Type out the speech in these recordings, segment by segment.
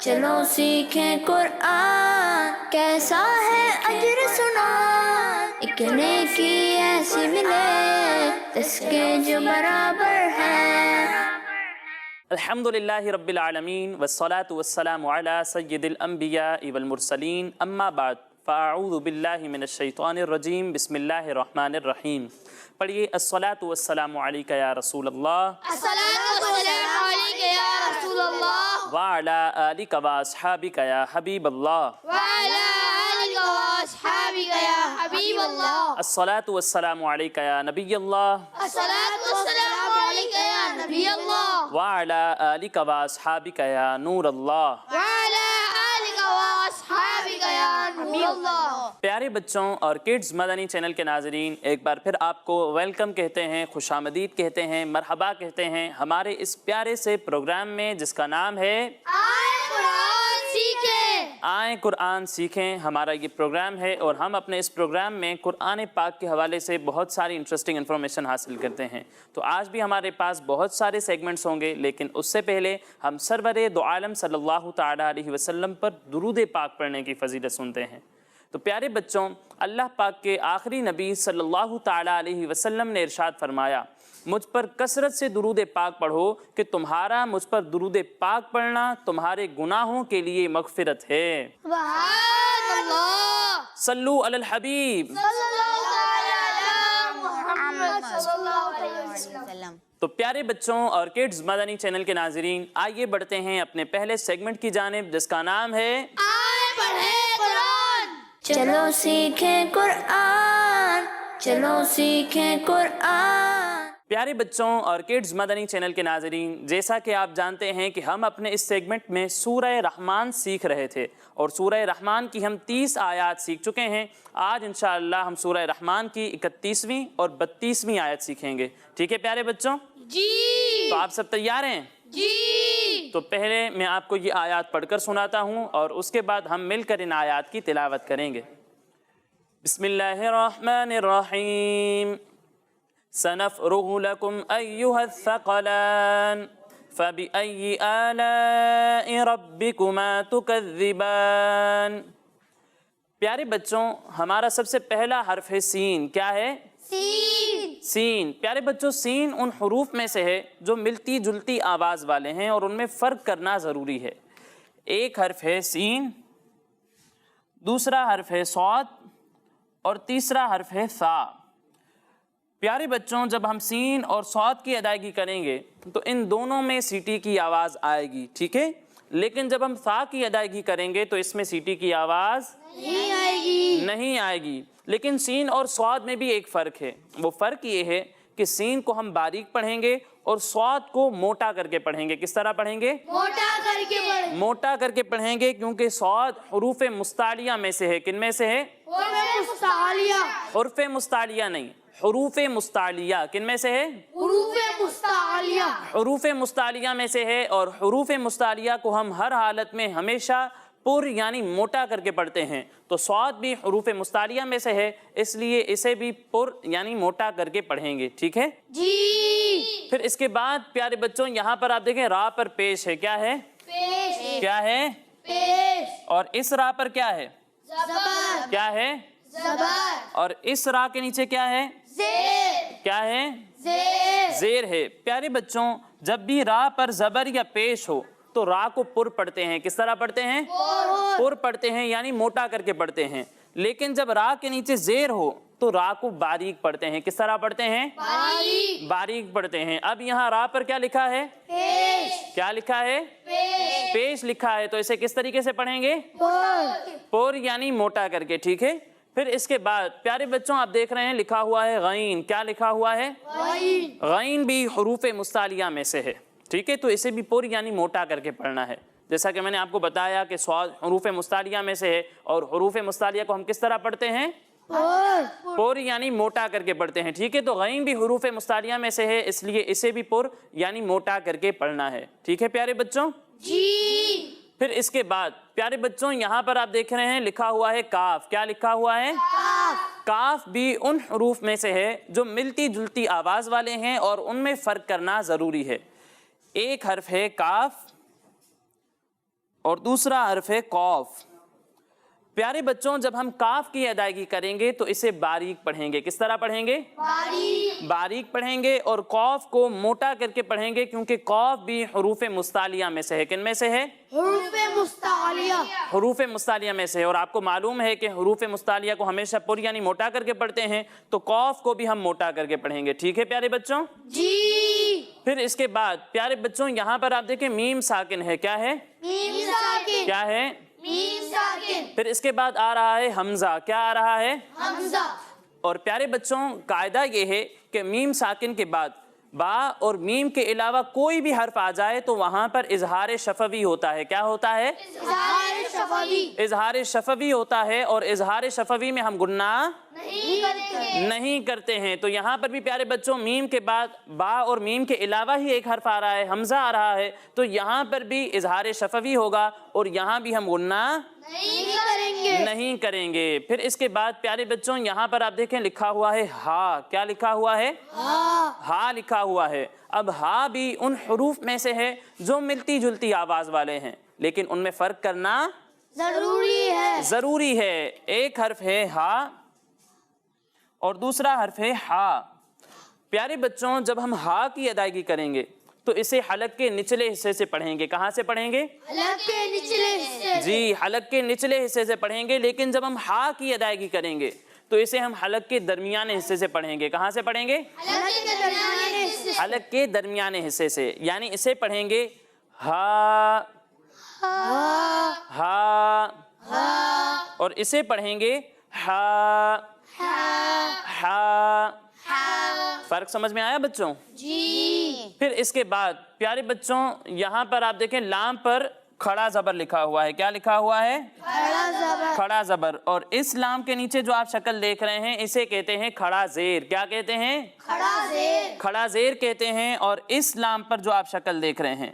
چلو سیکھیں قرآن کیسا ہے اجر سنا، ایک نیکی ایسی ملے اس کے جو برابر ہے۔ الحمدللہ رب العالمین والصلاة والسلام علی سید الانبیاء والمرسلین، اما بعد فاعوذ باللہ من الشیطان الرجیم، بسم اللہ الرحمن الرحیم۔ پڑھیے الصلاة والسلام علیک یا رسول اللہ، الصلاۃ والسلام علیک یا رسول اللہ، وعلی آلک واصحابک یا حبیب اللہ، وعلی آلک واصحابک یا حبیب اللہ، الصلاة والسلام علیک یا نبی اللہ، الصلاۃ والسلام علیک یا نبی اللہ، وعلی آلک واصحابک یا نور اللہ۔ وعلی آلک واصحابک یا نور اللہ۔ پیارے بچوں اور کڈز مدنی چینل کے ناظرین، ایک بار پھر آپ کو ویلکم کہتے ہیں، خوش آمدید کہتے ہیں، مرحبا کہتے ہیں ہمارے اس پیارے سے پروگرام میں جس کا نام ہے آئیں قرآن سیکھیں۔ آئیں قرآن سیکھیں۔ ہمارا یہ پروگرام ہے اور ہم اپنے اس پروگرام میں قرآن پاک کے حوالے سے بہت ساری انٹرسٹنگ انفارمیشن حاصل کرتے ہیں۔ تو آج بھی ہمارے پاس بہت سارے سیگمنٹس ہوں گے، لیکن اس سے پہلے ہم سرور دو عالم صلی اللہ تعالیٰ علیہ وسلم پر درود پاک پڑھنے کی فضیلت سنتے ہیں۔ تو پیارے بچوں، اللہ پاک کے آخری نبی صلی اللہ تعالیٰ علیہ وسلم نے ارشاد فرمایا، مجھ پر کثرت سے درود پاک پڑھو کہ تمہارا مجھ پر درود پاک پڑھنا تمہارے گناہوں کے لیے مغفرت ہے۔ سبحان اللہ، صلو علی الحبیب۔ صلی اللہ علی محمد صلی اللہ علیہ وسلم۔ تو پیارے بچوں اور کڈز مدنی چینل کے ناظرین، آئیے بڑھتے ہیں اپنے پہلے سیگمنٹ کی جانب جس کا نام ہے آئیں پڑھیں قرآن۔ چلو سیکھیں قرآن، چلو سیکھیں قرآن۔ پیارے بچوں اور کڈز مدنی چینل کے ناظرین، جیسا کہ آپ جانتے ہیں کہ ہم اپنے اس سیگمنٹ میں سورہ رحمان سیکھ رہے تھے اور سورہ رحمان کی ہم 30 آیات سیکھ چکے ہیں۔ آج انشاءاللہ ہم سورہ رحمان کی 31ویں اور 32ویں آیت سیکھیں گے۔ ٹھیک ہے پیارے بچوں؟ جی تو آپ سب تیار ہیں؟ جی۔ تو پہلے میں آپ کو یہ آیات پڑھ کر سناتا ہوں اور اس کے بعد ہم مل کر ان آیات کی تلاوت کریں گے۔ بسم اللہ الرحمن الرحیم، سنفرغ لکم ایہا الثقلان فبأی آلاء ربکما تکذبان۔ پیارے بچوں، ہمارا سب سے پہلا حرف ہے سین۔ کیا ہے؟ سین۔ سین۔ پیارے بچوں، سین ان حروف میں سے ہے جو ملتی جلتی آواز والے ہیں اور ان میں فرق کرنا ضروری ہے۔ ایک حرف ہے سین، دوسرا حرف ہے صاد اور تیسرا حرف ہے ثا۔ پیارے بچوں، جب ہم سین اور صاد کی ادائیگی کریں گے تو ان دونوں میں سیٹی کی آواز آئے گی، ٹھیک ہے؟ لیکن جب ہم ثا کی ادائیگی کریں گے تو اس میں سیٹی کی آواز نہیں آئے گی۔ لیکن سین اور صاد میں بھی ایک فرق ہے۔ وہ فرق یہ ہے کہ سین کو ہم باریک پڑھیں گے اور صاد کو موٹا کر کے پڑھیں گے۔ کس طرح پڑھیں گے؟ موٹا کر کے پڑھیں۔ موٹا کر کے پڑھیں گے، کیونکہ صاد حروف مستعلیہ میں سے ہے۔ کن میں سے ہے؟ حروف مستعلیہ۔ حروف مستعلیہ نہیں، حروف مستعلیہ۔ کن میں سے ہے؟ حروف مستعلیہ۔ حروف مستعلیہ میں سے ہے، اور حروف مستعلیہ کو ہم ہر حالت میں ہمیشہ پر یعنی موٹا کر کے پڑھتے ہیں۔ تو صاد بھی حروف مستعلیہ میں سے ہے، اس لیے اسے بھی پر یعنی موٹا کر کے پڑھیں گے، ٹھیک ہے؟ جی۔ پھر اس کے بعد پیارے بچوں یہاں پر آپ دیکھیں را پر پیش ہے۔ کیا ہے؟ پیش۔ کیا ہے؟ پیش۔ اور اس را پر کیا ہے؟ زبر۔ کیا ہے؟ زبر۔ اور اس را کے نیچے کیا ہے؟ زیر۔ کیا ہے؟ زیر۔ زیر ہے۔ پیارے بچوں، جب بھی را پر زبر یا پیش ہو تو را کو پر پڑھتے ہیں۔ کس طرح پڑھتے ہیں؟ پر پڑھتے ہیں، یعنی موٹا کر کے پڑھتے ہیں۔ لیکن جب را کے نیچے زیر ہو تو را کو باریک پڑھتے ہیں۔ کس طرح پڑھتے ہیں؟ باریک۔ باریک پڑھتے ہیں۔ اب یہاں را پر کیا لکھا ہے؟ پیش۔ کیا لکھا ہے؟ پیش۔ پیش لکھا ہے، تو اسے کس طریقے سے پڑھیں گے؟ پر یعنی موٹا کر کے، ٹھیک ہے؟ پھر اس کے بعد پیارے بچوں آپ دیکھ رہے ہیں لکھا ہوا ہے غین۔ کیا لکھا ہوا ہے؟ غین۔ غین بھی حروف مستعلیہ میں سے ہے، ٹھیک ہے؟ تو اسے بھی پر یعنی موٹا کر کے پڑھنا ہے۔ جیسا کہ میں نے آپ کو بتایا کہ صاد حروف مستعلیہ میں سے ہے، اور حروف مستعلیہ کو ہم کس طرح پڑھتے ہیں؟ پر یعنی موٹا کر کے پڑھتے ہیں، ٹھیک ہے؟ تو غین بھی حروف مستعلیہ میں سے ہے، اس لیے اسے بھی پر یعنی موٹا کر کے پڑھنا ہے، ٹھیک ہے پیارے بچوں؟ جی۔ پھر اس کے بعد پیارے بچوں یہاں پر آپ دیکھ رہے ہیں لکھا ہوا ہے کاف۔ کیا لکھا ہوا ہے؟ کاف بھی ان حروف میں سے ہے جو ملتی جلتی آواز والے ہیں اور ان میں فرق کرنا ضروری ہے۔ ایک حرف ہے کاف اور دوسرا حرف ہے قاف۔ پیارے بچوں جب ہم کاف کی ادائیگی کریں گے تو اسے باریک پڑھیں گے۔ کس طرح پڑھیں گے؟ باریک پڑھیں گے، اور قاف کو موٹا کر کے پڑھیں گے، کیونکہ قاف بھی حروف مستعلیہ میں سے ہے۔ کن میں سے ہے؟ حروف مستعلیہ۔ حروف مستعلیہ میں سے ہے، اور آپ کو معلوم ہے کہ حروف مستعلیہ کو ہمیشہ پر یعنی موٹا کر کے پڑھتے ہیں، تو قاف کو بھی ہم موٹا کر کے پڑھیں گے۔ ٹھیک ہے پیارے بچوں؟ جی۔ پھر اس کے بعد پیارے بچوں یہاں پر آپ دیکھیں میم ساکن ہے۔ کیا ہے؟ میم ساکن۔ کیا ہے؟ میم ساکن۔ پھر اس کے بعد آ رہا ہے حمزہ۔ کیا آ رہا ہے؟ حمزہ۔ اور پیارے بچوں قاعدہ یہ ہے کہ میم ساکن کے بعد با اور میم کے علاوہ کوئی بھی حرف آ جائے تو وہاں پر اظہار شفوی ہوتا ہے۔ کیا ہوتا ہے؟ اظہار شفوی۔ اظہار شفوی ہوتا ہے، اور اظہار شفوی میں ہم گناہ نہیں کریں گے۔ نہیں کرتے ہیں۔ تو یہاں پر بھی پیارے بچوں میم کے بعد با اور میم کے علاوہ ہی ایک حرف آ رہا ہے، حمزہ آ رہا ہے، تو یہاں پر بھی اظہار شفوی ہوگا، اور یہاں بھی ہم گناہ نہیں کریں گے۔ نہیں کریں گے۔ پھر اس کے بعد پیارے بچوں یہاں پر آپ دیکھیں لکھا ہوا ہے ہا۔ کیا لکھا ہوا ہے؟ ہا لکھا ہوا ہے۔ اب ہا بھی ان حروف میں سے ہے جو ملتی جلتی آواز والے ہیں، لیکن ان میں فرق کرنا ضروری ہے۔ ایک حرف ہے ہا اور دوسرا حرف ہے ہا۔ پیارے بچوں جب ہم ہا کی ادائیگی کریں گے تو اسے حلق کے نچلے حصے سے پڑھیں گے۔ کہاں سے پڑھیں گے؟ حلق کے نچلے حصے۔ جی حلق کے نچلے حصے سے پڑھیں گے، لیکن جب ہم ہا کی ادائیگی کریں گے تو اسے ہم حلق کے درمیانے حصے سے پڑھیں گے۔ کہاں سے پڑھیں گے؟ حلق کے درمیانے حصے۔ حلق کے درمیانے حصے سے، یعنی اسے پڑھیں گے ہا ہا، اور اسے پڑھیں گے ہا ہا۔ فرق سمجھ میں آیا بچوں؟ جی۔ پھر اس کے بعد پیارے بچوں یہاں پر آپ دیکھیں لام پر کھڑا زبر لکھا ہوا ہے۔ کیا لکھا ہوا ہے؟ کھڑا زبر۔ کھڑا زبر، اور اس لام کے نیچے جو آپ شکل دیکھ رہے ہیں اسے کہتے ہیں کھڑا زیر۔ کیا کہتے ہیں؟ کھڑا زیر۔ کھڑا زیر کہتے ہیں، اور اس لام پر جو آپ شکل دیکھ رہے ہیں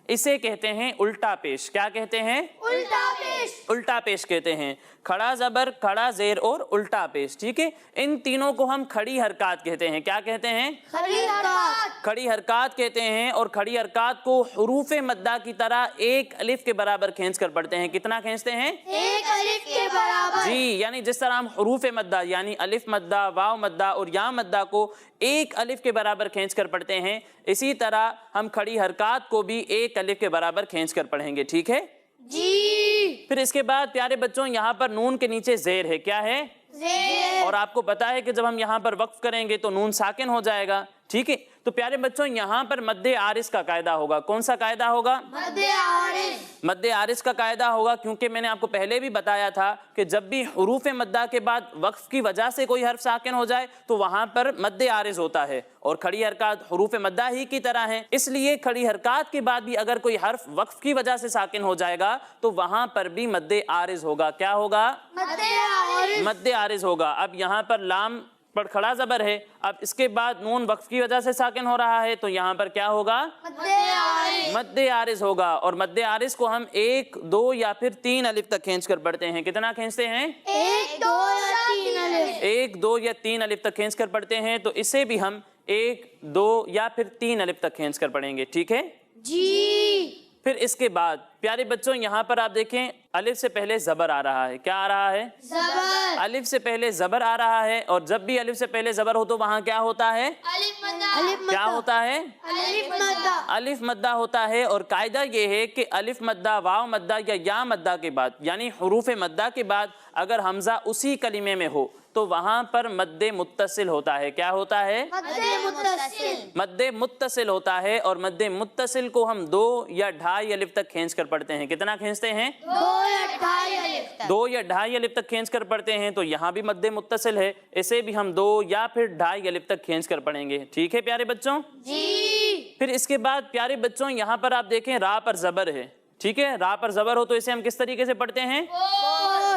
اسے کہتے ہیں الٹا پیش۔ کیا کہتے ہیں؟ الٹا پیش۔ الٹا پیش کہتے ہیں۔ کھڑا زبر، کھڑا زیر اور الٹا پیش، ٹھیک ہے؟ ان تینوں کو ہم کھڑی حرکات کہتے ہیں۔ کیا کہتے ہیں؟ کھڑی حرکات۔ کھڑی حرکات کہتے ہیں، اور کھڑی حرکات کو حروف مدہ کی طرح ایک الف کے برابر کھینچ کر پڑھتے ہیں۔ کتنا کھینچتے ہیں؟ ایک الف کے برابر۔ جی، یعنی جس طرح ہم حروف مدہ یعنی الف مدہ، واو مدہ اور یا مدہ کو ایک الف کے برابر کھینچ کر پڑھتے ہیں، اسی طرح ہم کھڑی حرکات کو بھی ایک الف کے برابر کھینچ کر پڑھیں گے۔ ٹھیک ہے؟ جی۔ پھر اس کے بعد پیارے بچوں یہاں پر نون کے نیچے زیر ہے۔ کیا ہے؟ زیر۔ اور آپ کو پتا ہے کہ جب ہم یہاں پر وقف کریں گے تو نون ساکن ہو جائے گا، ٹھیک ہے؟ تو پیارے بچوں یہاں پر مد عارض کا قاعدہ ہوگا۔ کون سا قاعدہ ہوگا؟ مد عارض۔ مد عارض کا قاعدہ ہوگا، کیونکہ میں نے آپ کو پہلے بھی بتایا تھا کہ جب بھی حروف مدہ کے بعد وقف کی وجہ سے کوئی حرف ساکن ہو جائے تو وہاں پر مد عارض ہوتا ہے، اور کھڑی حرکات حروف مدہ ہی کی طرح ہیں، اس لیے کھڑی حرکات کے بعد بھی اگر کوئی حرف وقف کی وجہ سے ساکن ہو جائے گا تو وہاں پر بھی مد عارض ہوگا۔ کیا ہوگا؟ مد عارض۔ مد عارض ہوگا۔ اب یہاں پر لام پر کھڑا زبر ہے، اب اس کے بعد نون وقف کی وجہ سے ساکن ہو رہا ہے، تو یہاں پر کیا ہوگا؟ مد عارض۔ مد عارض ہوگا، اور مد عارض کو ہم ایک، دو یا پھر تین الف تک کھینچ کر پڑھتے ہیں۔ کتنا کھینچتے ہیں؟ ایک، دو یا تین الف۔ ایک، دو یا تین الف تک کھینچ کر پڑھتے ہیں، تو اسے بھی ہم ایک، دو یا پھر تین الف تک کھینچ کر پڑھیں گے۔ ٹھیک ہے؟ جی۔ پھر اس کے بعد پیارے بچوں یہاں پر آپ دیکھیں الف سے پہلے زبر آ رہا ہے۔ کیا آ رہا ہے؟ زبر۔ الف سے پہلے زبر آ رہا ہے، اور جب بھی الف سے پہلے زبر ہو تو وہاں کیا ہوتا ہے؟ الف مدہ۔ کیا ہوتا ہے؟ الف مدہ۔ الف مدہ ہوتا ہے، اور قاعدہ یہ ہے کہ الف مدہ، واو مدہ یا مدہ کے بعد یعنی حروف مدہ کے بعد اگر حمزہ اسی کلمے میں ہو تو وہاں پر مد متصل ہوتا ہے۔ کیا ہوتا ہے؟ مد متصل۔ مد متصل ہوتا ہے، اور مد متصل کو ہم 2 یا 2.5 الف تک کھینچ کر پڑھتے ہیں۔ کتنا کھینچتے ہیں؟ 2 یا 2.5 الف تک۔ 2 یا 2.5 الف تک کھینچ کر پڑھتے ہیں، تو یہاں بھی مد متصل ہے، اسے بھی ہم 2 یا پھر 2.5 الف تک کھینچ کر پڑھیں گے۔ ٹھیک ہے پیارے بچوں؟ جی۔ پھر اس کے بعد پیارے بچوں یہاں پر آپ دیکھیں را پر زبر ہے، ٹھیک ہے؟ را پر زبر ہو تو اسے ہم کس طریقے سے پڑھتے ہیں؟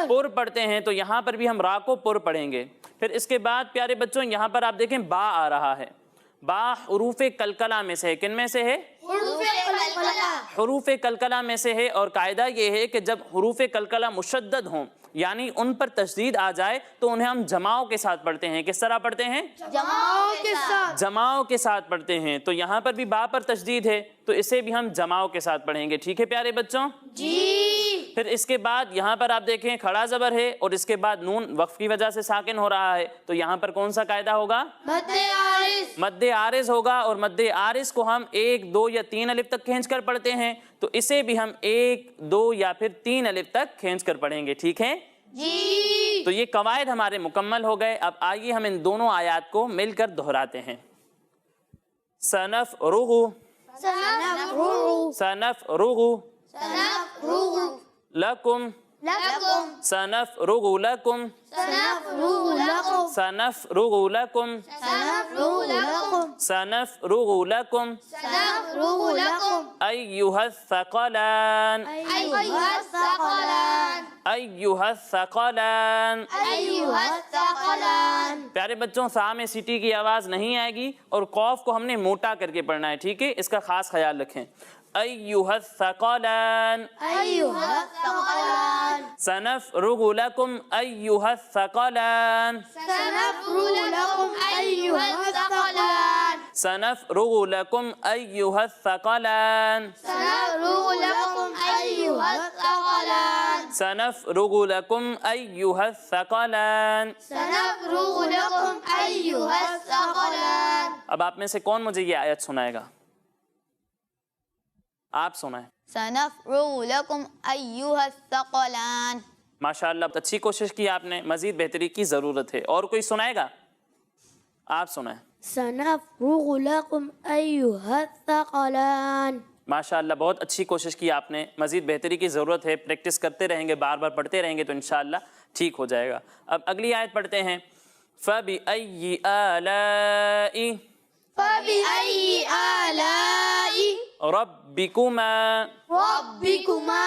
پر پڑھتے ہیں، تو یہاں پر بھی ہم را کو پر پڑھیں گے۔ پھر اس کے بعد پیارے بچوں یہاں پر آپ دیکھیں با آ رہا ہے۔ با حروف کلکلہ میں سے ہے۔ کن میں سے ہے؟ حروف کلکلہ۔ حروف کلکلہ میں سے ہے اور قاعدہ یہ ہے کہ جب حروف کلکلہ مشدد ہوں یعنی ان پر تشدید آ جائے تو انہیں ہم جماؤں کے ساتھ پڑھتے ہیں. کس طرح پڑھتے ہیں؟ جماؤں کے ساتھ. جماؤں کے ساتھ پڑھتے ہیں. تو یہاں پر بھی با پر تشدید ہے تو اسے بھی ہم جماؤں کے ساتھ پڑھیں گے. ٹھیک ہے پیارے بچوں؟ جی. پھر اس کے بعد یہاں پر آپ دیکھیں کھڑا زبر ہے اور اس کے بعد نون وقف کی وجہ سے ساکن ہو رہا ہے تو یہاں پر کون سا قاعدہ ہوگا؟ مد عارض. مد عارض ہوگا اور مد عارض کو ہم 1 2 یا 3 الف تک کھینچ کر پڑھتے ہیں تو اسے بھی ہم 1 2 یا پھر 3 الف تک کھینچ کر پڑھیں گے. ٹھیک ہے؟ جی. تو یہ قواعد ہمارے مکمل ہو گئے. اب آئیے ہم ان دونوں آیات کو مل کر دہراتے ہیں. سنفرغ سنفرغ سنفرغ سنفرغ لکم لكم سنفرغ لکم سنفرغ لكم سنفرغ لکم سنفرغ لكم سنفرغ لکم سنفرغ لكم أيها الثقلان أيها الثقلان أيها الثقلان. أيها الثقلان. پیارے بچوں سا میں سٹی کی آواز نہیں آئے گی اور قوف کو ہم نے موٹا کر کے پڑھنا ہے. ٹھیک ہے؟ اس کا خاص خیال رکھیں. أيها الثقلان أيها الثقلان. سنفرغ لكم أيها الثقلان سنفرغ لكم أيها الثقلان. سنفرغ لكم أيها الثقلان سنفرغ لكم أيها الثقلان. سنفرغ لكم أيها الثقلان. سنفرغ لكم أيها الثقلان. اب آپ میں سے کون مجھے یہ آیت سنائے گا؟ آپ سنائیں. سنفرغ لكم أيها الثقلان. ماشاءاللہ اچھی کوشش کی آپ نے. مزید بہتری کی ضرورت ہے. اور کوئی سنائے گا؟ آپ سنائیں. سنفرغ لكم أيها الثقلان. ماشاءاللہ بہت اچھی کوشش کی آپ نے. مزید بہتری کی ضرورت ہے. پریکٹس کرتے رہیں گے بار بار پڑھتے رہیں گے تو انشاءاللہ ٹھیک ہو جائے گا. اب اگلی آیت پڑھتے ہیں. فَبِأَيِّ آلَاءِ فبأي آلاء رَبِّكُمَا ربكما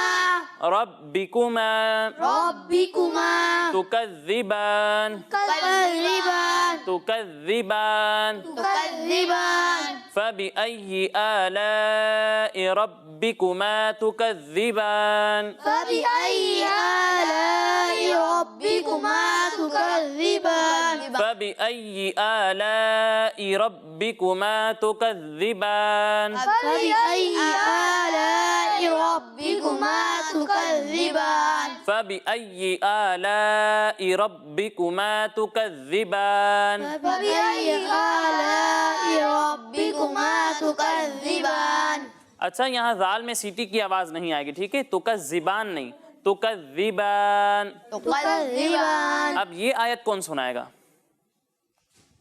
رَبِّكُمَا ربكما تُكَذِّبَانِ تكذبان تُكَذِّبَانِ تكذبان. فَبِأَيِّ آلَاءِ رَبِّكُمَا تُكَذِّبَانِ فبأي آلاء ربكما تكذبان. فَبِأَيِّ آلَاءِ رَبِّكُمَا تُكَذِّبَانِ فبأي آلاء ربكما تكذبان. فَبِأَيِّ آلَاءِ رَبِّكُمَا تُكَذِّبَانِ فبأي آلاء ربكما تكذبان. اچھا یہاں ذال میں سیٹی کی آواز نہیں آئے گی. ٹھیک ہے؟ تُكَذِّبَان نہیں تُكَذِّبَان. تكذبان. اب یہ آیت کون سنائے گا؟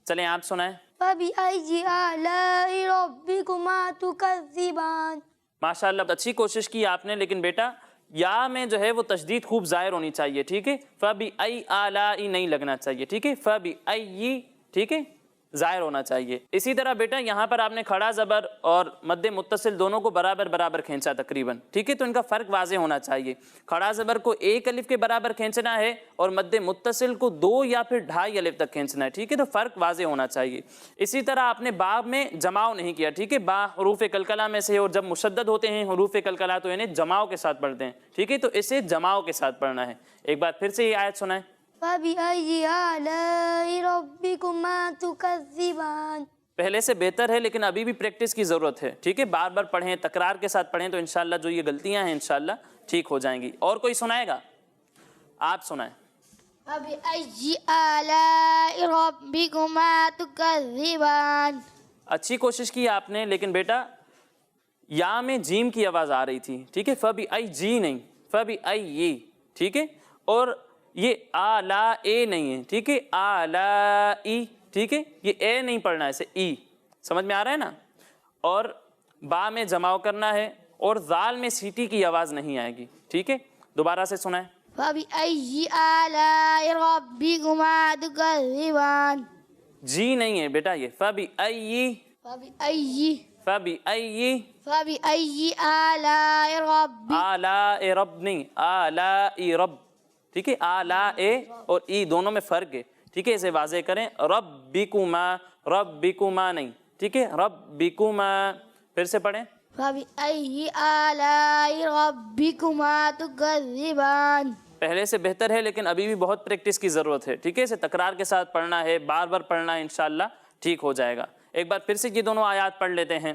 چلیں آپ سنائیں. فبأي آلاء ربكما تكذبان. ماشاءاللہ اچھی کوشش کی آپ نے لیکن بیٹا یا میں جو ہے وہ تشدید خوب ظاہر ہونی چاہیے. ٹھیک ہے؟ فَبِأَيِّ آلَاءِ نہیں لگنا چاہیے. ٹھیک ہے؟ فَبِأَيِّ ٹھیک ہے ظاہر ہونا چاہیے. اسی طرح بیٹا یہاں پر آپ نے کھڑا زبر اور مد متصل دونوں کو برابر برابر کھینچا تقریباً. ٹھیک ہے؟ تو ان کا فرق واضح ہونا چاہیے. کھڑا زبر کو 1 الف کے برابر کھینچنا ہے اور مد متصل کو 2 یا پھر 2.5 الف تک کھینچنا ہے. ٹھیک ہے؟ تو فرق واضح ہونا چاہیے. اسی طرح آپ نے با میں جماؤ نہیں کیا. ٹھیک ہے؟ با حروف کلکلہ میں سے اور جب مشدد ہوتے ہیں حروف کلکلہ تو انہیں جماؤ کے ساتھ پڑھتے ہیں. ٹھیک ہے؟ تو اسے جماؤ کے ساتھ پڑھنا ہے. ایک بار پھر سے یہ آیت سنائیں. فبأي آلاء ربكما تكذبان. پہلے سے بہتر ہے لیکن ابھی بھی پریکٹس کی ضرورت ہے. ٹھیک ہے؟ بار بار پڑھیں تکرار کے ساتھ پڑھیں تو انشاءاللہ جو یہ غلطیاں ہیں انشاءاللہ ٹھیک ہو جائیں گی. اور کوئی سنائے گا؟ آپ سنائیں. فبأي آلاء ربكما تكذبان. اچھی کوشش کی آپ نے لیکن بیٹا یا میں جیم کی آواز آ رہی تھی. ٹھیک ہے؟ فبأي نہیں فبأي. ٹھیک ہے؟ اور یہ آلا اے نہیں ہے. ٹھیک ہے؟ آلائی. ٹھیک ہے؟ یہ اے نہیں پڑھنا ہے اسے ای. سمجھ میں آ رہا ہے نا؟ اور با میں جماؤ کرنا ہے اور ذال میں سیٹی کی آواز نہیں آئے گی. ٹھیک ہے؟ دوبارہ سے سنائیں. فبأي آلاء ربكما تكذبان. جی نہیں ہے بیٹا یہ فبأي فبأي فبأي فبأي آلاء ربك آلاء رب نہیں آلاء رب. ٹھیک ہے؟ آلاء اور ای دونوں میں فرق ہے. ٹھیک ہے؟ اسے واضح کریں. ربکما ربکما نہیں. ٹھیک ہے؟ ربکما. پھر سے پڑھیں. فبأي آلاء ربكما تكذبان. پہلے سے بہتر ہے لیکن ابھی بھی بہت پریکٹس کی ضرورت ہے، ٹھیک ہے؟ اسے تکرار کے ساتھ پڑھنا ہے، بار بار پڑھنا ہے، انشاءاللہ ٹھیک ہو جائے گا۔ ایک بار پھر سے یہ دونوں آیات پڑھ لیتے ہیں۔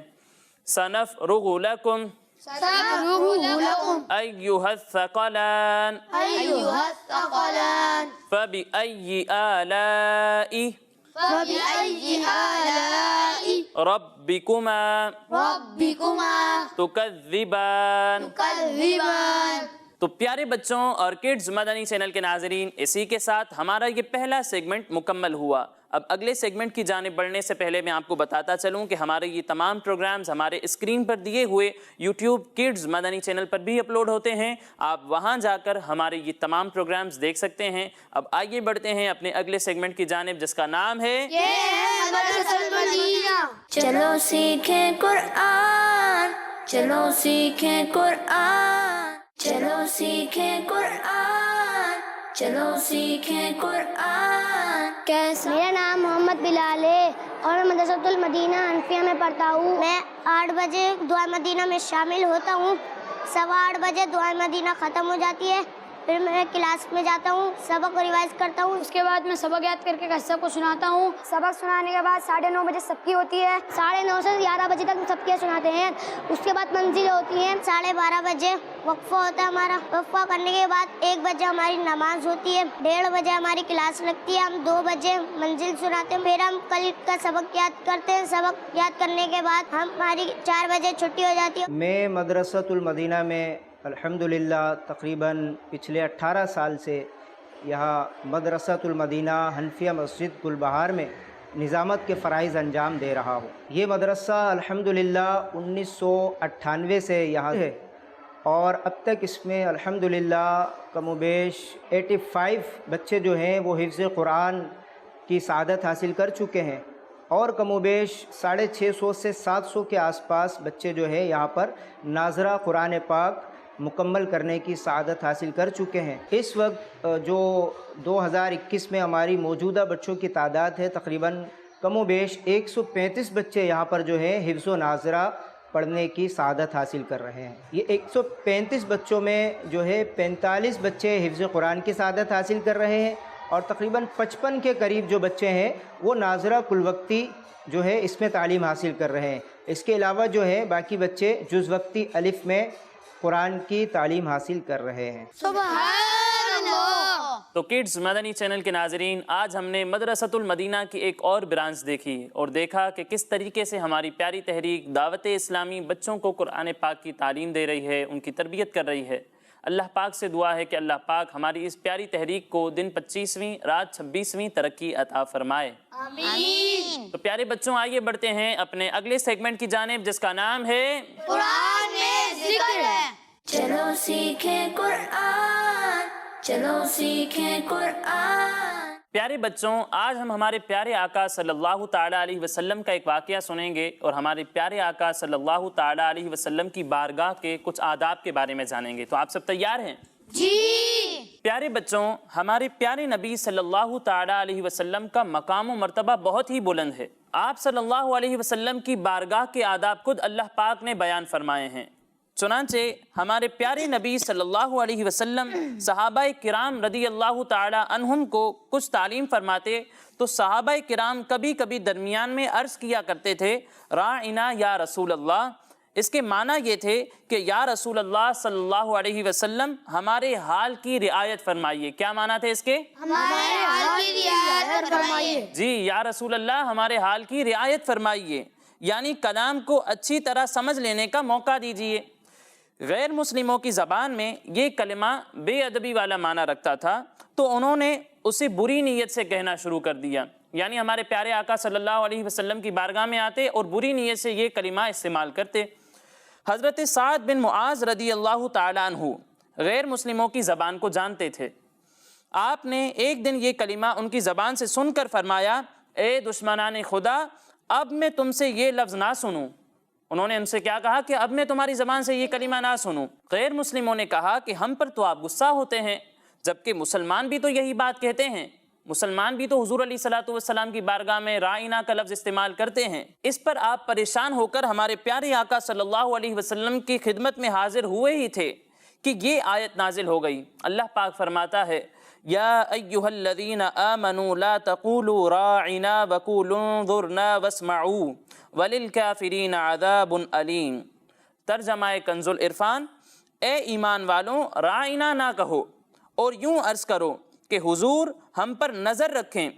سنفرغ لکم سنفرغ لكم ایھا الثقلان أيها الثقلان. فبأي آلاء فبأي آلاء ربکما ربكما تکذبان۔ تكذبان. تو پیارے بچوں اور کڈز مدنی چینل کے ناظرین، اسی کے ساتھ ہمارا یہ پہلا سیگمنٹ مکمل ہوا۔ اب اگلے سیگمنٹ کی جانب بڑھنے سے پہلے میں آپ کو بتاتا چلوں کہ ہمارے یہ تمام پروگرامز ہمارے اسکرین پر دیے ہوئے یوٹیوب کڈز مدنی چینل پر بھی اپلوڈ ہوتے ہیں، آپ وہاں جا کر ہمارے یہ تمام پروگرامز دیکھ سکتے ہیں۔ اب آئیے بڑھتے ہیں اپنے اگلے سیگمنٹ کی جانب جس کا نام ہے مدرسۃ المدینہ. چلو سیکھیں قرآن، چلو سیکھیں قرآن، چلو سیکھیں قرآن، چلو سیکھیں قرآن. میرا نام محمد بلال ہے اور میں مدرسۃ المدینہ حنفیہ میں پڑھتا ہوں. میں 8 بجے دعا مدینہ میں شامل ہوتا ہوں، 8:15 بجے دعا مدینہ ختم ہو جاتی ہے، پھر میں کلاس میں جاتا ہوں، سبق کو ریوائز کرتا ہوں. اس کے بعد میں سبق یاد کر کے سب کو سناتا ہوں. سبق سنانے کے بعد 9:30 بجے سبقی ہوتی ہے، 9:30 سے 11 بجے تک سبقیاں سناتے ہیں. اس کے بعد منزل ہوتی ہیں، 12:30 بجے وقفہ ہوتا ہے ہمارا. وقفہ کرنے کے بعد 1 بجے ہماری نماز ہوتی ہے، 1:30 بجے ہماری کلاس لگتی ہے، ہم 2 بجے منزل سناتے ہیں، پھر ہم کل کا سبق یاد کرتے ہیں. سبق یاد کرنے کے بعد ہماری 4 بجے چھٹی ہو جاتی ہے. میں مدرسۃ المدینہ میں الحمدللہ تقریباً پچھلے 18 سال سے یہاں مدرسۃ المدینہ حنفیہ مسجد گلبہار میں نظامت کے فرائض انجام دے رہا ہوں. یہ مدرسہ الحمدللہ 1998 سے یہاں ہے اور اب تک اس میں الحمدللہ کم و بیش 85 بچے جو ہیں وہ حفظ قرآن کی سعادت حاصل کر چکے ہیں اور کم و بیش 650 سے 700 کے آس پاس بچے جو ہے یہاں پر ناظرہ قرآن پاک مکمل کرنے کی سعادت حاصل کر چکے ہیں. اس وقت جو 2021 میں ہماری موجودہ بچوں کی تعداد ہے تقریباً کم و بیش 135 بچے یہاں پر جو ہے حفظ و ناظرہ پڑھنے کی سعادت حاصل کر رہے ہیں. یہ 135 بچوں میں جو ہے 45 بچے حفظ قرآن کی سعادت حاصل کر رہے ہیں اور تقریباً 55 کے قریب جو بچے ہیں وہ ناظرہ کل وقتی جو ہے اس میں تعلیم حاصل کر رہے ہیں. اس کے علاوہ جو ہے باقی بچے جز وقتی الف میں قرآن کی تعلیم حاصل کر رہے ہیں. سبحان اللہ. تو کڈز مدنی چینل کے ناظرین، آج ہم نے مدرسۃ المدینہ کی ایک اور برانچ دیکھی اور دیکھا کہ کس طریقے سے ہماری پیاری تحریک دعوت اسلامی بچوں کو قرآن پاک کی تعلیم دے رہی ہے، ان کی تربیت کر رہی ہے. اللہ پاک سے دعا ہے کہ اللہ پاک ہماری اس پیاری تحریک کو دن 25ویں رات 26ویں ترقی عطا فرمائے. آمین. تو پیارے بچوں، آئیے بڑھتے ہیں اپنے اگلے سیگمنٹ کی جانب جس کا نام ہے قرآن میں ذکر ہے. چلو سیکھیں قرآن، چلو سیکھیں قرآن. پیارے بچوں، آج ہم ہمارے پیارے آقا صلی اللہ تعالیٰ علیہ وسلم کا ایک واقعہ سنیں گے اور ہمارے پیارے آقا صلی اللہ تعالیٰ علیہ وسلم کی بارگاہ کے کچھ آداب کے بارے میں جانیں گے. تو آپ سب تیار ہیں؟ جی. پیارے بچوں، ہمارے پیارے نبی صلی اللہ تعالیٰ علیہ وسلم کا مقام و مرتبہ بہت ہی بلند ہے. آپ صلی اللہ علیہ وسلم کی بارگاہ کے آداب خود اللہ پاک نے بیان فرمائے ہیں. چنانچہ ہمارے پیارے نبی صلی اللہ علیہ وسلم صحابہ کرام رضی اللہ تعالی عنہم کو کچھ تعلیم فرماتے تو صحابہ کرام کبھی کبھی درمیان میں عرض کیا کرتے تھے راعنا یا رسول اللہ. اس کے معنی یہ تھے کہ یا رسول اللہ صلی اللہ علیہ وسلم ہمارے حال کی رعایت فرمائیے. کیا معنی تھے اس کے؟ ہمارے حال کی رعایت فرمائیے. جی، یا رسول اللہ ہمارے حال کی رعایت فرمائیے، یعنی کلام کو اچھی طرح سمجھ لینے کا موقع دیجیے. غیر مسلموں کی زبان میں یہ کلمہ بے ادبی والا معنی رکھتا تھا تو انہوں نے اسے بری نیت سے کہنا شروع کر دیا. یعنی ہمارے پیارے آقا صلی اللہ علیہ وسلم کی بارگاہ میں آتے اور بری نیت سے یہ کلمہ استعمال کرتے. حضرت سعد بن معاذ رضی اللہ تعالیٰ عنہ غیر مسلموں کی زبان کو جانتے تھے. آپ نے ایک دن یہ کلمہ ان کی زبان سے سن کر فرمایا اے دشمنان خدا، اب میں تم سے یہ لفظ نہ سنوں. انہوں نے ان سے کیا کہا کہ اب میں تمہاری زبان سے یہ کلمہ نہ سنوں. غیر مسلموں نے کہا کہ ہم پر تو آپ غصہ ہوتے ہیں، جبکہ مسلمان بھی تو یہی بات کہتے ہیں. مسلمان بھی تو حضور علیہ الصلوۃ والسلام کی بارگاہ میں رائنا کا لفظ استعمال کرتے ہیں۔ اس پر آپ پریشان ہو کر ہمارے پیارے آقا صلی اللہ علیہ وسلم کی خدمت میں حاضر ہوئے ہی تھے کہ یہ آیت نازل ہو گئی۔ اللہ پاک فرماتا ہے یا ایھا الذین آمنوا لا تقولوا راعنا وقولوا انظرنا واسمعوا وللکافرین عذاب علیم۔ ترجمہ کنز العرفان، اے ایمان والوں راعنا نہ کہو اور یوں عرض کرو کہ حضور ہم پر نظر رکھیں،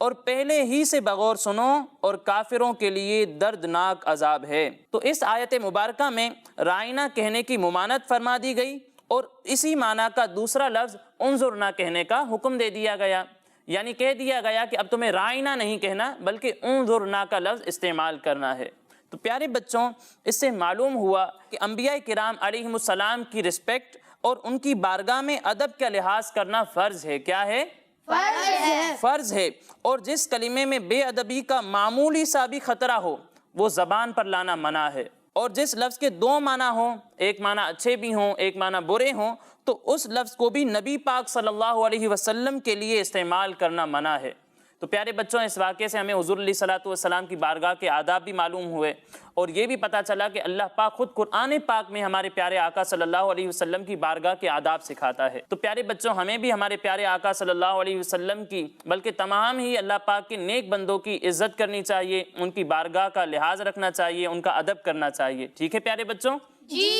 اور پہلے ہی سے بغور سنو اور کافروں کے لیے دردناک عذاب ہے۔ تو اس آیت مبارکہ میں رائنا کہنے کی ممانعت فرما دی گئی اور اسی معنی کا دوسرا لفظ انظرنا کہنے کا حکم دے دیا گیا، یعنی کہہ دیا گیا کہ اب تمہیں رائنا نہیں کہنا بلکہ انظرنا کا لفظ استعمال کرنا ہے۔ تو پیارے بچوں، اس سے معلوم ہوا کہ انبیاء کرام علیہم السلام کی رسپیکٹ اور ان کی بارگاہ میں ادب کا لحاظ کرنا فرض ہے۔ کیا ہے؟ فرض ہے۔ اور جس کلمے میں بے ادبی کا معمولی سا بھی خطرہ ہو وہ زبان پر لانا منع ہے، اور جس لفظ کے دو معنی ہوں، ایک معنی اچھے بھی ہوں ایک معنی برے ہوں، تو اس لفظ کو بھی نبی پاک صلی اللہ علیہ وسلم کے لیے استعمال کرنا منع ہے۔ تو پیارے بچوں، اس واقعے سے ہمیں حضور علیہ الصلوۃ والسلام کی بارگاہ کے آداب بھی معلوم ہوئے، اور یہ بھی پتہ چلا کہ اللہ پاک خود قرآن پاک میں ہمارے پیارے آقا صلی اللہ علیہ وسلم کی بارگاہ کے آداب سکھاتا ہے۔ تو پیارے بچوں، ہمیں بھی ہمارے پیارے آقا صلی اللہ علیہ وسلم کی بلکہ تمام ہی اللہ پاک کے نیک بندوں کی عزت کرنی چاہیے، ان کی بارگاہ کا لحاظ رکھنا چاہیے، ان کا ادب کرنا چاہیے۔ ٹھیک ہے پیارے بچوں؟ جی۔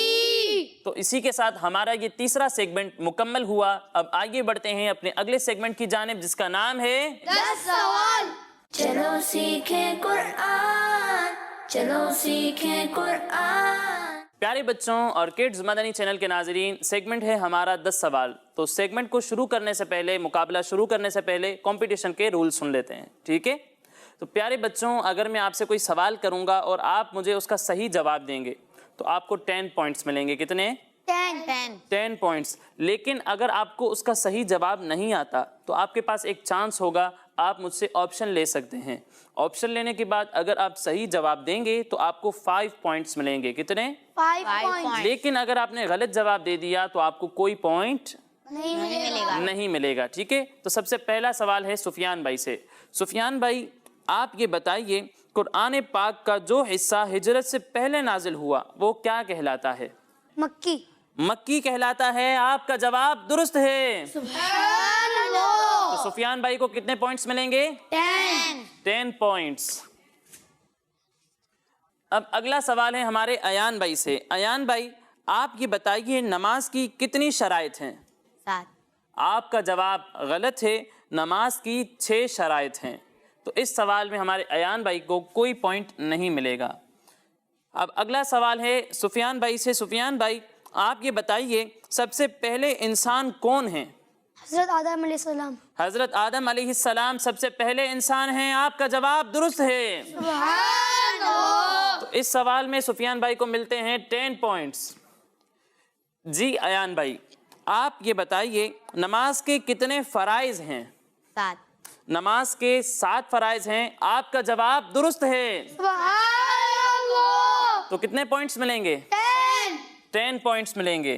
تو اسی کے ساتھ ہمارا یہ تیسرا سیگمنٹ مکمل ہوا۔ اب آگے بڑھتے ہیں اپنے اگلے سیگمنٹ کی جانب، جس کا نام ہے 10 سوال۔ چلو سیکھیں قرآن، چلو سیکھیں قرآن۔ پیارے بچوں اور کڈز مدنی چینل کے ناظرین، سیگمنٹ ہے ہمارا 10 سوال۔ تو سیگمنٹ کو شروع کرنے سے پہلے، مقابلہ شروع کرنے سے پہلے کمپٹیشن کے رول سن لیتے ہیں، ٹھیک ہے؟ تو پیارے بچوں، اگر میں آپ سے کوئی سوال کروں گا اور آپ مجھے اس کا صحیح جواب دیں گے تو آپ کو 10 پوائنٹس ملیں گے۔ کتنے؟ 10 پوائنٹس۔ لیکن اگر آپ کو اس کا صحیح جواب نہیں آتا تو آپ کے پاس ایک چانس ہوگا، آپ مجھ سے آپشن لے سکتے ہیں۔ آپشن لینے کے بعد اگر آپ صحیح جواب دیں گے تو آپ کو 5 پوائنٹس ملیں گے۔ کتنے؟ 5 پوائنٹ۔ لیکن اگر آپ نے غلط جواب دے دیا تو آپ کو کوئی پوائنٹ نہیں ملے گا، ٹھیک ہے؟ تو سب سے پہلا سوال ہے سفیان بھائی سے۔ سفیان بھائی، آپ یہ بتائیے قرآن پاک کا جو حصہ ہجرت سے پہلے نازل ہوا وہ کیا کہلاتا ہے؟ مکی۔ مکی کہلاتا ہے۔ آپ کا جواب درست ہے۔ سبحان اللہ۔ تو سفیان بھائی کو کتنے پوائنٹس ملیں گے؟ 10 پوائنٹس۔ اب اگلا سوال ہے ہمارے ایان بھائی سے۔ ایان بھائی، آپ یہ بتائیے نماز کی کتنی شرائط ہیں؟ 7۔ آپ کا جواب غلط ہے، نماز کی 6 شرائط ہیں۔ تو اس سوال میں ہمارے ایان بھائی کو کوئی پوائنٹ نہیں ملے گا۔ اب اگلا سوال ہے سفیان بھائی سے۔ سفیان بھائی، آپ یہ بتائیے سب سے پہلے انسان کون ہیں؟ حضرت آدم علیہ السلام۔ حضرت آدم علیہ السلام سب سے پہلے انسان ہیں۔ آپ کا جواب درست ہے۔ سبحان اللہ۔ تو اس سوال میں سفیان بھائی کو ملتے ہیں 10 پوائنٹس۔ جی ایان بھائی، آپ یہ بتائیے نماز کے کتنے فرائض ہیں؟ 7۔ نماز کے 7 فرائض ہیں۔ آپ کا جواب درست ہے۔ سبحان اللہ۔ تو کتنے پوائنٹس ملیں گے؟ 10 پوائنٹس ملیں گے۔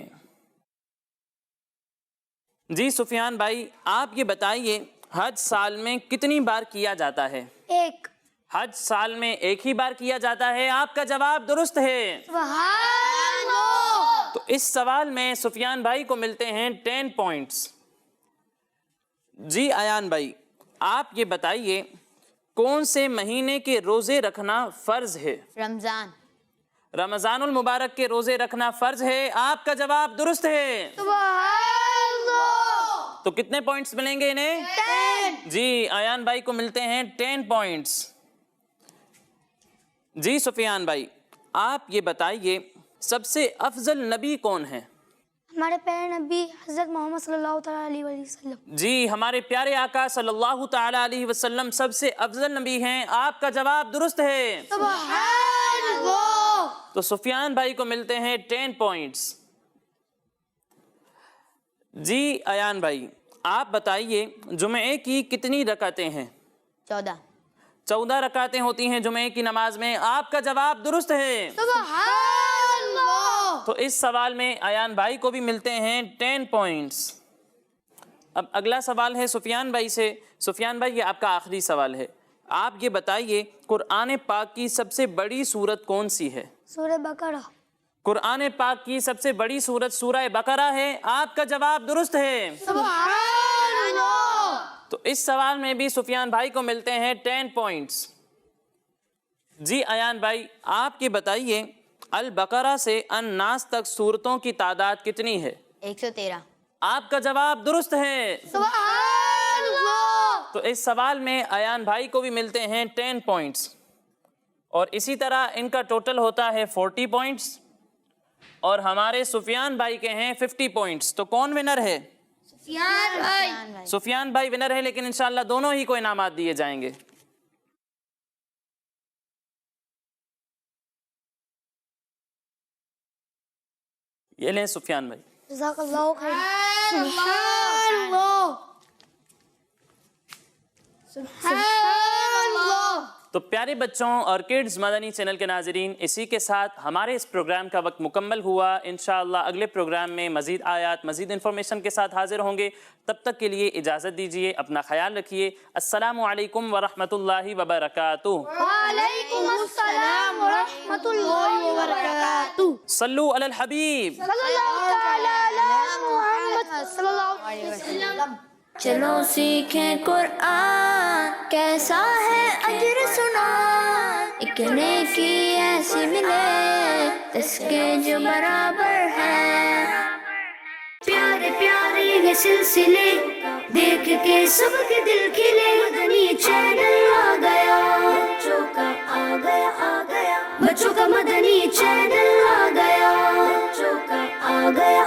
جی سفیان بھائی، آپ یہ بتائیے حج سال میں کتنی بار کیا جاتا ہے؟ 1۔ حج سال میں ایک ہی بار کیا جاتا ہے۔ آپ کا جواب درست ہے۔ سبحان اللہ۔ تو اس سوال میں سفیان بھائی کو ملتے ہیں 10 پوائنٹس۔ جی ایان بھائی، آپ یہ بتائیے کون سے مہینے کے روزے رکھنا فرض ہے؟ رمضان۔ رمضان المبارک کے روزے رکھنا فرض ہے۔ آپ کا جواب درست ہے۔ سبحان اللہ۔ تو کتنے پوائنٹس ملیں گے انہیں؟ 10۔ جی ایان بھائی کو ملتے ہیں 10 پوائنٹس۔ جی سفیان بھائی، آپ یہ بتائیے سب سے افضل نبی کون ہے؟ ہمارے پیارے نبی حضرت محمد صلی اللہ تعالیٰ علیہ وسلم۔ جی ہمارے پیارے آقا صلی اللہ تعالیٰ علیہ وسلم سب سے افضل نبی ہیں۔ آپ کا جواب درست ہے۔ سبحان اللہ۔ تو سفیان بھائی کو ملتے ہیں 10 پوائنٹس۔ جی ایان بھائی، آپ بتائیے جمعے کی کتنی رکعتیں ہیں؟ 14 رکعتیں ہوتی ہیں جمعے کی نماز میں۔ آپ کا جواب درست ہے۔ سبحان اللہ۔ تو اس سوال میں ایان بھائی کو بھی ملتے ہیں 10 پوائنٹس۔ اب اگلا سوال ہے سفیان بھائی سے. سفیان بھائی یہ آپ کا آخری سوال ہے. آپ یہ بتائیے قرآن پاک کی سب سے بڑی سورت کون سی ہے؟ سورہ بقرہ. قرآن پاک کی سب سے بڑی سورت سورہ بقرہ ہے. آپ کا جواب درست ہے. سبحان اللہ. تو اس سوال میں بھی سفیان بھائی کو ملتے ہیں 10 پوائنٹس. جی ایان بھائی آپ یہ بتائیے البقرہ سے الناس تک سورتوں کی تعداد کتنی ہے؟ 113. آپ کا جواب درست ہے. سبحان اللہ. تو اس سوال میں ایان بھائی کو بھی ملتے ہیں 10 پوائنٹس اور اسی طرح ان کا ٹوٹل ہوتا ہے 40 پوائنٹس اور ہمارے سفیان بھائی کے ہیں 50 پوائنٹس. تو کون ونر ہے؟ سفیان بھائی. سفیان بھائی ونر ہے لیکن انشاءاللہ دونوں ہی کو انعامات دیے جائیں گے. یہ لیں سفیان بھائی. جزاک اللہ خیر. سبحان اللہ. سبحان اللہ. تو پیارے بچوں اور کڈز مدنی چینل کے ناظرین اسی کے ساتھ ہمارے اس پروگرام کا وقت مکمل ہوا. انشاءاللہ اگلے پروگرام میں مزید آیات مزید انفارمیشن کے ساتھ حاضر ہوں گے. تب تک کے لیے اجازت دیجیے. اپنا خیال رکھیے. السلام علیکم ورحمۃ اللہ وبرکاتہ. وعلیکم السلام ورحمۃ اللہ وبرکاتہ. صلو علی الحبیب. صلی اللہ تعالی علی محمد صلی اللہ علیہ وسلم. چلو سیکھیں قرآن کیسا ہے اجر سنا. ایک نیکی ایسی ملے اس کے جو برابر ہے. پیارے پیارے یہ سلسلے دیکھ کے سب کے دل کھلے. مدنی چینل آ گیا بچوں کا آ گیا بچوں کا مدنی چینل آ گیا بچوں کا آ گیا